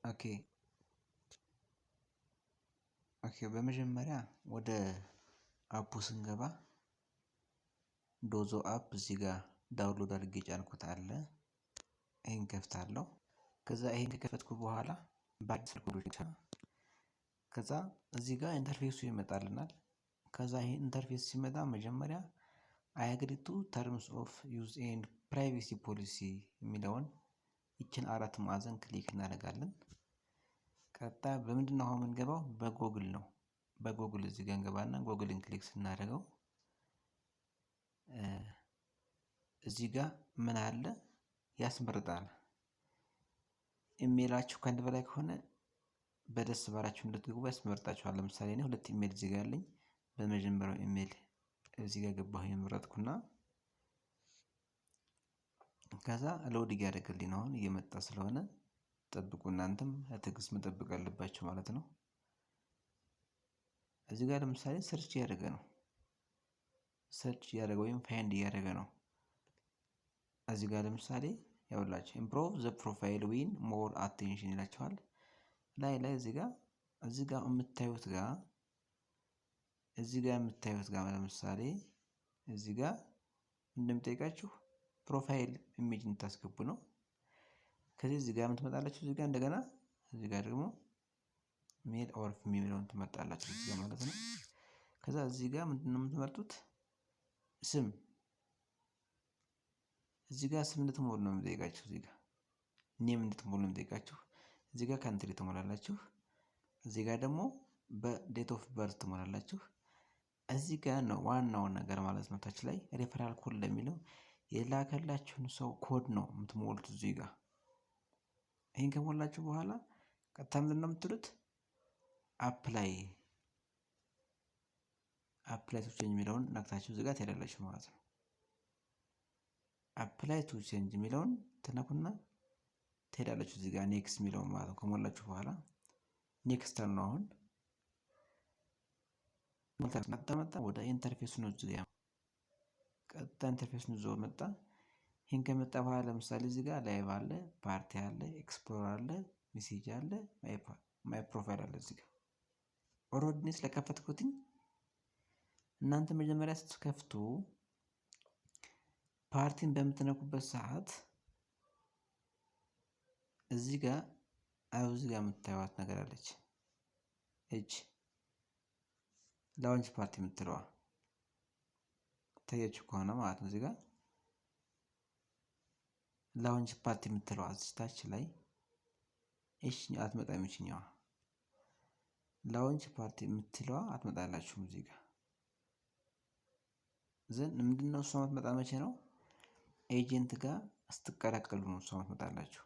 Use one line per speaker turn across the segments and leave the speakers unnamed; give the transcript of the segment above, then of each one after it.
ኦኬ ኦኬ በመጀመሪያ ወደ አፑ ስንገባ ዶዞ አፕ እዚህ ጋር ዳውንሎድ አድርጌ የጫንኩት አለ። ይሄን ከፍታለሁ። ከዛ ይሄን ከከፈትኩ በኋላ በአዲስ ብቻ ከዛ እዚህ ጋር ኢንተርፌሱ ይመጣልናል። ከዛ ይሄ ኢንተርፌስ ሲመጣ መጀመሪያ አይ አግሪ ቱ ተርምስ ኦፍ ዩዝ ኤንድ ፕራይቬሲ ፖሊሲ የሚለውን ይችን አራት ማዕዘን ክሊክ እናደርጋለን። ቀጣይ በምንድነው አሁን የምንገባው? በጎግል ነው። በጎግል እዚህ ጋር እንገባና ጎግልን ክሊክ ስናደርገው እዚህ ጋር ምን አለ ያስመርጣል። ኢሜላችሁ ከአንድ በላይ ከሆነ በደስ ባላችሁ እንድትገቡ ያስመርጣችኋል። ለምሳሌ እኔ 2 ኢሜል እዚህ ጋር አለኝ። በመጀመሪያው ኢሜል እዚህ ጋር ገባሁ የመረጥኩና ከዛ ሎድ እያደረገልኝ ነው። አሁን እየመጣ ስለሆነ ጠብቁ። እናንተም በትዕግስት መጠበቅ አለባችሁ ማለት ነው። እዚህ ጋር ለምሳሌ ሰርች እያደረገ ነው። ሰርች እያደረገ ወይም ፋይንድ እያደረገ ነው። እዚህ ጋር ለምሳሌ ያውላችሁ ኢምፕሮቭ ዘ ፕሮፋይል ዊን ሞር አቴንሽን ይላችኋል። ላይ እዚህ ጋር የምታዩት ጋር ለምሳሌ እዚህ ጋር እንደምጠይቃችሁ ፕሮፋይል ኢሜጅ እንድታስገቡ ነው። ከዚህ እዚህ ጋር የምትመጣላችሁ እዚህ ጋር እንደገና እዚህ ጋር ደግሞ ሜል ኦር ፊሜል የሚለውን ትመርጣላችሁ እዚህ ጋር ማለት ነው። ከዛ እዚህ ጋር ምንድነው የምትመርጡት? ስም እዚህ ጋር ስም እንድትሞሉ ነው የምጠይቃችሁ። እዚህ ጋር ኔም እንድትሞሉ ነው የምጠይቃችሁ። እዚህ ጋር ካንትሪ ትሞላላችሁ። እዚህ ጋር ደግሞ በዴት ኦፍ በርዝ ትሞላላችሁ። እዚህ ጋር ነው ዋናውን ነገር ማለት ነው። ታች ላይ ሬፈራል ኮድ ለሚለው የላከላችሁን ሰው ኮድ ነው የምትሞሉት እዚህ ጋር። ይሄን ከሞላችሁ በኋላ ቀጥታ ምንድን ነው የምትሉት? አፕላይ ቱ ቼንጅ የሚለውን ነክታችሁ እዚህ ጋር ትሄዳላችሁ ማለት ነው። አፕላይ ቱ ቼንጅ የሚለውን ትነኩና ትሄዳላችሁ እዚህ ጋር ኔክስት የሚለውን ማለት ነው። ከሞላችሁ በኋላ ኔክስት ነው። አሁን መጣ ወደ ኢንተርፌስ ነው። እዚህ ጋር ቀጥታ ኢንተርፌስ ነው ዞ መጣ። ይሄን ከመጣ በኋላ ለምሳሌ እዚህ ጋር ላይቭ አለ፣ ፓርቲ አለ፣ ኤክስፕሎር አለ፣ ሜሴጅ አለ፣ ማይ ፕሮፋይል አለ። እዚህ ጋር ኦልሬዲ ስለከፈትኩትኝ እናንተ መጀመሪያ ስትከፍቱ ፓርቲን በምትነኩበት ሰዓት እዚህ ጋር የምታዩት ነገር አለች። ላውንች ፓርቲ የምትለዋ ታያችሁ ከሆነ ማለት ነው። እዚህ ጋር ላውንች ፓርቲ የምትለዋ እዚህ ታች ላይ አትመጣም። ይችኛዋ ላውንች ፓርቲ የምትለዋ አትመጣላችሁም። እዚህ ጋር ምንድነው እሷ የምትመጣ መቼ ነው? ኤጀንት ጋር ስትቀላቀሉ ነው እሷ የምትመጣላችሁ።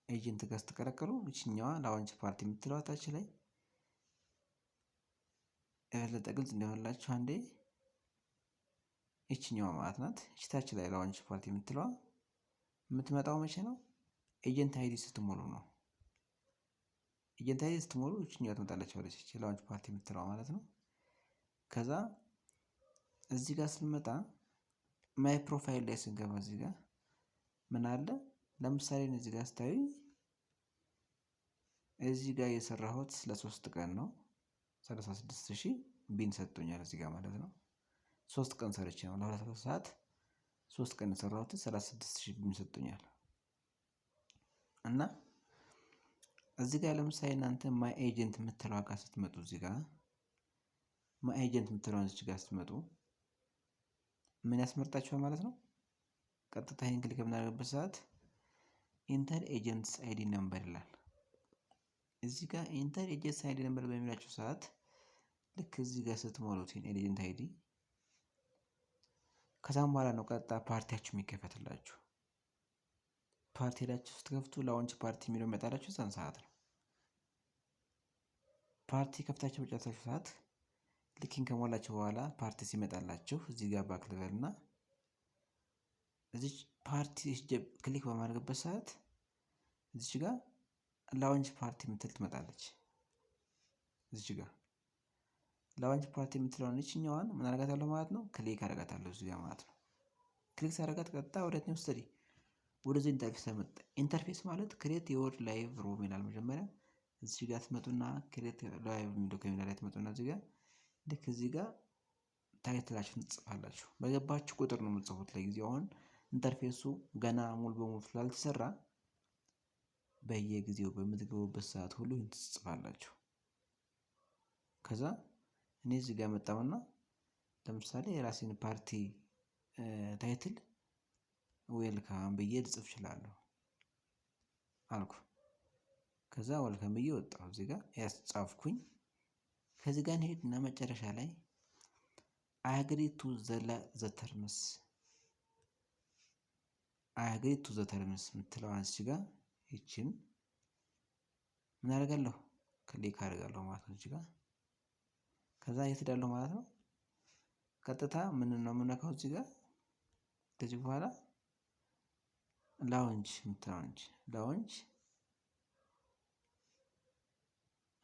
ኤጀንት ጋር ስትቀላቀሉ ይችኛዋ ላውንች ፓርቲ የምትለዋ ታች ላይ የበለጠ ግልጽ እንዲሆንላችሁ አንዴ ይችኛዋ ማለት ናት። እቺ ታች ላይ ላውንች ፓርቲ የምትለዋ የምትመጣው መቼ ነው? ኤጀንት አይዲ ስትሞሉ ነው። ኤጀንት አይዲ ስትሞሉ ይችኛዋ ትመጣለች ማለት እቺ ላውንች ፓርቲ የምትለዋ ማለት ነው። ከዛ እዚህ ጋር ስንመጣ ማይ ፕሮፋይል ላይ ስንገባ እዚህ ጋር ምን አለ? ለምሳሌ እዚህ ጋር ስታዩ እዚህ ጋር የሰራሁት ለ3 ቀን ነው። 36000 ቢን ሰጥቶኛል እዚህ ጋር ማለት ነው። 3 ቀን ሰርቼ ነው ለ2 ሰዓት 3 ቀን የሰራሁት 36000 ቢን ሰጥቶኛል። እና እዚህ ጋር ለምሳሌ እናንተ ማይ ኤጀንት የምትለው ጋር ስትመጡ እዚህ ጋር ማይ ኤጀንት የምትለው እዚህ ጋር ስትመጡ ምን ያስመርጣችኋል ማለት ነው? ቀጥታ ይሄን ክሊክ በምናደርግበት ሰዓት ኢንተር ኤጀንትስ አይዲ ነምበር ይላል። እዚህ ጋር ኢንተር ኤጀንትስ አይዲ ነምበር በሚላችሁ ሰዓት ልክ እዚህ ጋር ስትሞሉት ኤጀንት አይዲ ከዛም በኋላ ነው ቀጥታ ፓርቲያችሁ የሚከፈትላችሁ። ፓርቲ ሄዳችሁ ስትከፍቱ ላውንች ፓርቲ የሚለው የሚመጣላችሁ እዛን ሰዓት ነው። ፓርቲ ከፍታችሁ በጨረሳችሁ ሰዓት ልኪን ከሞላችሁ በኋላ ፓርቲ ሲመጣላችሁ እዚህ ጋር ባክ ልበልና እዚህ ፓርቲ ክሊክ በማድረግበት ሰዓት እዚህ ጋር ላውንች ፓርቲ የምትል ትመጣለች። እዚህ ጋር ላውንች ፓርቲ የምትለውን እችኛዋን ምን አደርጋታለሁ ማለት ነው? ክሊክ አደርጋታለሁ እዚህ ጋር ማለት ነው። ክሊክ ሳደርጋት ቀጥታ ወደ ወደዚህ ኢንተርፌስ መጣ። ኢንተርፌስ ማለት ክሬት የወር ላይቭ ሮም ይላል መጀመሪያ። እዚህ ጋር ትመጡና ክሬት ላይቭ የሚለው ከሚለው ላይ ትመጡና እዚህ ጋር ልክ እዚህ ጋር ታይትላችሁን ትጽፋላችሁ። በገባችሁ ቁጥር ነው የምትጽፉት። ለጊዜው አሁን ኢንተርፌሱ ገና ሙሉ በሙሉ ስላልተሰራ በየጊዜው በምትገቡበት ሰዓት ሁሉ ይህን ትጽፋላችሁ። ከዛ እኔ እዚህ ጋር መጣሁና ለምሳሌ የራሴን ፓርቲ ታይትል ዌልካም ብዬ ልጽፍ እችላለሁ አልኩ። ከዛ ዌልካም ብዬ ወጣሁ። እዚህ ጋር ያስጻፍኩኝ። ከዚህ ጋር እንሄድና መጨረሻ ላይ አይ አግሪ ቱ ዘ ተርምስ የምትለዋን እዚህ ጋር ይችን ምን አደርጋለሁ? ክሊክ አደርጋለሁ ማለት ነው እዚህ ጋር። ከዛ የት ሄዳለሁ ማለት ነው? ቀጥታ ምን ነው የምነካው እዚህ ጋር ከዚህ በኋላ ላውንጅ የምትለዋን እንጂ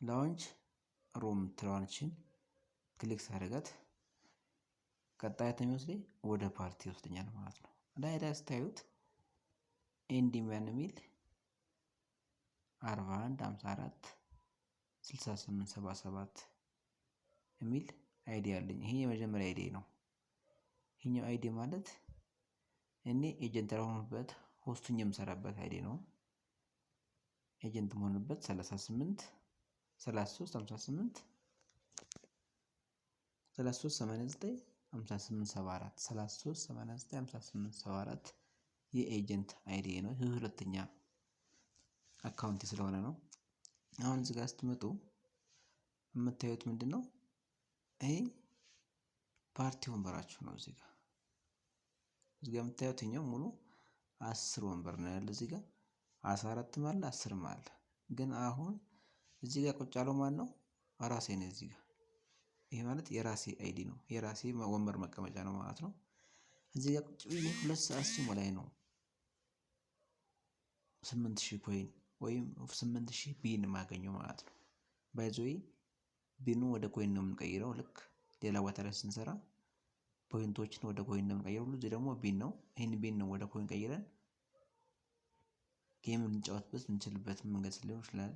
ላውንጅ ሮም የምትለዋን እችን ክሊክ ሳደርጋት ቀጣይ የሚወስደኝ ወደ ፓርቲ ይወስደኛል ማለት ነው። ላይ ስታዩት ኤንዲማን የሚል 41 54 68 77 የሚል አይዲ አለኝ። ይሄ የመጀመሪያ አይዲ ነው። ይሄኛው አይዲ ማለት እኔ ኤጀንት ያልሆንኩበት ሆስቱኝ የምሰራበት አይዲ ነው። ኤጀንት የምሆንበት 38 33 58 33 89 58 74 33 89 58 74 የኤጀንት አይዲ ነው። ይህ ሁለተኛ አካውንት ስለሆነ ነው። አሁን እዚህ ጋር ስትመጡ የምታዩት ምንድነው? ይሄ ፓርቲ ወንበራችሁ ነው። እዚህ ጋር የምታዩት ይኸኛው ሙሉ 10 ወንበር ነው ያለ። እዚህ ጋር 14 አለ 10 አለ። ግን አሁን እዚህ ጋር ቁጭ ያለው ማን ነው? ራሴ ነኝ እዚህ ጋር። ይሄ ማለት የራሴ አይዲ ነው። የራሴ ወንበር መቀመጫ ነው ማለት ነው። እዚህ ጋር ቁጭ ብዬ 2 ሰዓት ሲሞላኝ ነው 8000 ኮይን ወይም 8000 ቢን የማገኘው ማለት ነው። ባይ ዘ ዌይ ቢኑ ወደ ኮይን ነው የምንቀይረው። ልክ ሌላ ቦታ ላይ ስንሰራ ፖይንቶችን ወደ ኮይን ነው የምንቀይረው። እዚህ ደግሞ ቢን ነው። ይሄን ቢን ነው ወደ ኮይን ቀይረን ጌም ልንጫወትበት የምንችልበት መንገድ ሊሆን ይችላል።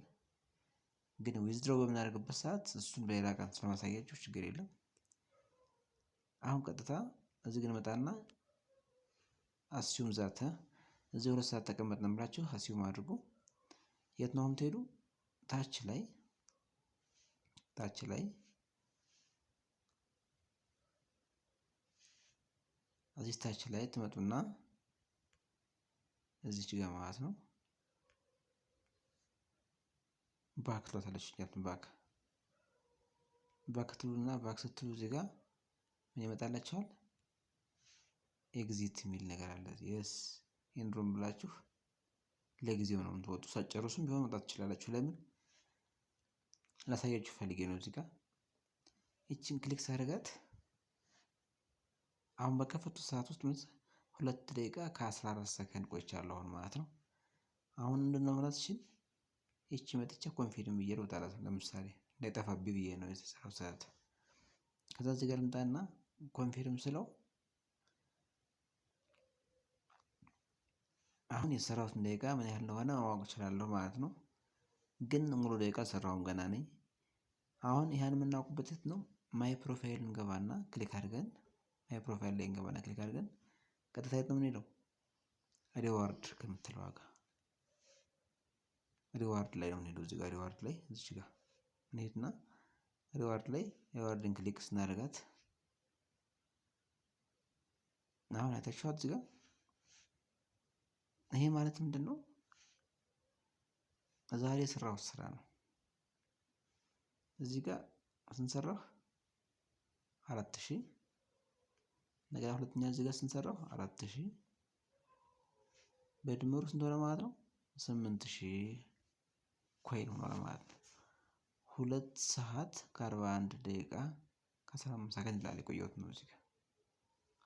ግን ዊዝድሮ በምናደርግበት ሰዓት እሱን በሌላ ቀን ስለማሳያችሁ ችግር የለም። አሁን ቀጥታ እዚህ ግን መጣና አስዩም ዛተ እዚህ 2 ሰዓት ተቀመጥን ብላችሁ አስዩም አድርጉ። የት ነው የምትሄዱ? ታች ላይ እዚህ ታች ላይ ትመጡና እዚች ጋር ማለት ነው ባክ ትሏታለች። ባክ ትሉና ባክ ስትሉ እዚህ ጋር ምን ይመጣላችኋል? ኤግዚት የሚል ነገር አለ። የስ ኢንሮም ብላችሁ ለጊዜው ነው የምትወጡ። ሳትጨርሱም ቢሆን መውጣት ትችላላችሁ። ለምን ላሳያችሁ ፈልጌ ነው። እዚህ ጋር ይቺን ክሊክ ሳደርጋት አሁን በከፈቱ ሰዓት ውስጥ 2 ደቂቃ ከ14 ሰከንድ ቆይቻለሁ አሁን ማለት ነው። አሁን ምንድነው ማለት እችል ይቺ መጥቼ ኮንፊርም ብዬ ልውጣላት። ለምሳሌ እንዳይጠፋብኝ ብዬ ነው የተሰራው ሰዓት። ከዛ እዚህ ጋር ልምጣና ኮንፊርም ስለው አሁን የሰራሁትን ደቂቃ ምን ያህል እንደሆነ ማወቅ እችላለሁ ማለት ነው። ግን ሙሉ ደቂቃ አልሰራሁም ገና ነኝ። አሁን ያን የምናውቅበት የት ነው? ማይ ፕሮፋይል እንገባና ክሊክ አድርገን ማይ ፕሮፋይል ላይ እንገባና ክሊክ አድርገን ቀጥታ የት ነው የምንሄደው? ሪዋርድ ከምትለው ጋር ሪዋርድ ላይ ነው የምንሄደው። እዚህ ጋር ሪዋርድ ላይ እዚህ ጋር እንሄድና ሪዋርድ ላይ ሪዋርድን ክሊክ ስናደርጋት አሁን አይታችኋት እዚህ ጋር ይሄ ማለት ምንድነው? ዛሬ የሰራሁት ስራ ነው። እዚህ ጋር ስንሰራው 4000 እንደገና ሁለተኛ እዚህ ጋር ስንሰራው 4000 በድምሩ ስንት ሆነ ማለት ነው? 8000 ኮይን ሆኗል ማለት ነው። 2 ሰዓት ከ41 ደቂቃ ከ15 ሰከንድ ላይ የቆየሁት ነው። እዚህ ጋር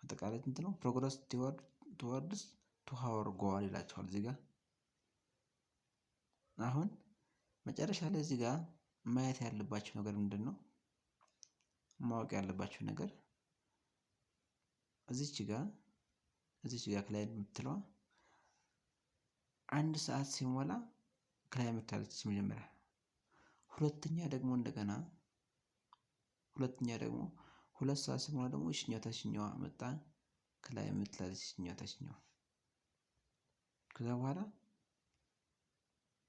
አጠቃላይ ስንት ነው? ፕሮግረስ ቱዋርድስ 2 ሃወር ጎል ይላቸዋል እዚህ ጋር። አሁን መጨረሻ ላይ እዚህ ጋር ማየት ያለባችሁ ነገር ምንድነው? ማወቅ ያለባችሁ ነገር እዚች ጋር ክላይንት የምትለዋ 1 ሰዓት ሲሞላ ከላይ መታለች መጀመሪያ። ሁለተኛ ደግሞ 2 ሰዓት ሲሞላ ደግሞ ይችኛዋ ታችኛዋ መጣ ከላይ የምትላለች ይችኛዋ ታችኛዋ። ከዛ በኋላ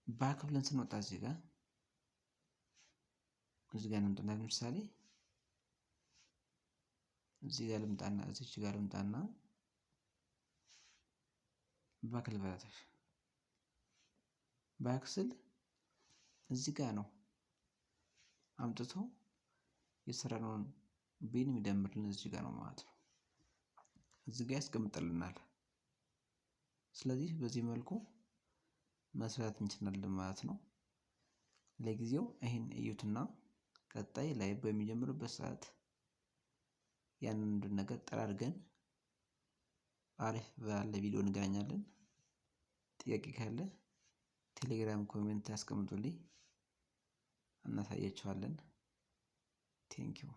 ባክ ብለን ስንወጣ እዚህ ጋር እንምጣና ለምሳሌ እዚህ ጋር ልምጣና እዚች ጋር ልምጣና ባክ ልበላታሽ። ባክ ስል እዚህ ጋር ነው አምጥቶ የሰራነውን ቢን የሚደምርልን እዚህ ጋር ነው ማለት ነው። እዚህ ጋር ያስቀምጥልናል። ስለዚህ በዚህ መልኩ መስራት እንችላለን ማለት ነው። ለጊዜው ይሄን እዩትና ቀጣይ ላይ በሚጀምርበት ሰዓት ያንን ነገር ጠራርገን አሪፍ ባለ ቪዲዮ እንገናኛለን። ጥያቄ ካለ ቴሌግራም ኮሜንት ያስቀምጡልኝ እናሳያችኋለን። ቴንኪው